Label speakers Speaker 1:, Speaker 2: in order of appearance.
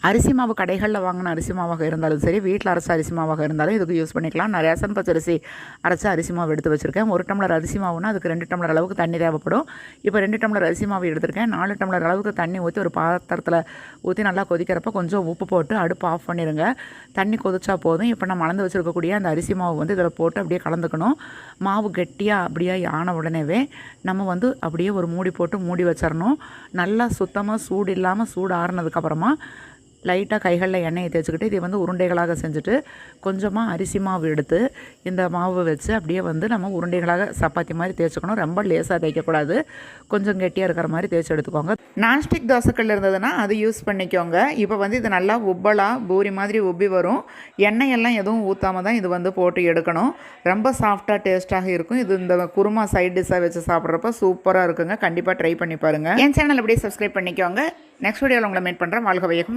Speaker 1: அரிசி மாவு கடைகளில் வாங்கின அரிசி மாவாக இருந்தாலும் சரி, வீட்டில் அரைச்ச அரிசி மாவாக இருந்தாலும் இதுக்கு யூஸ் பண்ணிக்கலாம். நான் ரேஷன் பச்சரிசி அரைச்ச அரிசி மாவு எடுத்து வச்சுருக்கேன். 1 டம்ளர் அரிசி மாவுனா அதுக்கு 2 டம்ளர் அளவுக்கு தண்ணி தேவைப்படும். இப்போ 2 டம்ளர் அரிசி மாவு எடுத்திருக்கேன். 4 டம்ளர் அளவுக்கு தண்ணி ஊற்றி ஒரு பாத்திரத்தில் ஊற்றி நல்லா கொதிக்கிறப்ப கொஞ்சம் உப்பு போட்டு அடுப்பு ஆஃப் பண்ணிடுங்க. தண்ணி கொதிச்சா போதும். இப்போ நம்ம அளந்து வச்சுருக்கக்கூடிய அந்த அரிசி மாவு வந்து இதில் போட்டு அப்படியே கலந்துக்கணும். மாவு கெட்டியாக அப்படியே ஆன உடனேவே நம்ம வந்து அப்படியே ஒரு மூடி போட்டு மூடி வச்சிடணும். நல்லா சுத்தமாக சூடு இல்லாமல் சூடு ஆறுனதுக்கப்புறமா லைட்டாக கைகளில் எண்ணெயை தேய்ச்சிக்கிட்டு இதை வந்து உருண்டைகளாக செஞ்சுட்டு கொஞ்சமாக அரிசி மாவு எடுத்து இந்த மாவு வச்சு அப்படியே வந்து நம்ம உருண்டைகளாக சப்பாத்தி மாதிரி தேய்ச்சிக்கணும். ரொம்ப லேசாக தேய்க்கக்கூடாது, கொஞ்சம் கெட்டியாக இருக்கிற மாதிரி தேய்ச்சி எடுத்துக்கோங்க. நான்ஸ்டிக் தோசைக்கல் இருந்ததுன்னா அது யூஸ் பண்ணிக்கோங்க. இப்போ வந்து இது நல்லா உப்பலாக பூரி மாதிரி உப்பி வரும். எண்ணெயெல்லாம் எதுவும் ஊற்றாமல் தான் இது வந்து போட்டு எடுக்கணும். ரொம்ப சாஃப்டாக டேஸ்ட்டாக இருக்கும். இது இந்த குருமா சைட் டிஷ்ஷாக வச்சு சாப்பிட்றப்ப சூப்பராக இருக்குங்க. கண்டிப்பாக ட்ரை பண்ணி பாருங்கள். என் சேனல் அப்படியே சப்ஸ்கிரைப் பண்ணிக்கோங்க. நெக்ஸ்ட் வீடியோவில் உங்களை மீட் பண்ணுறேன். வாழ்க வையகம்.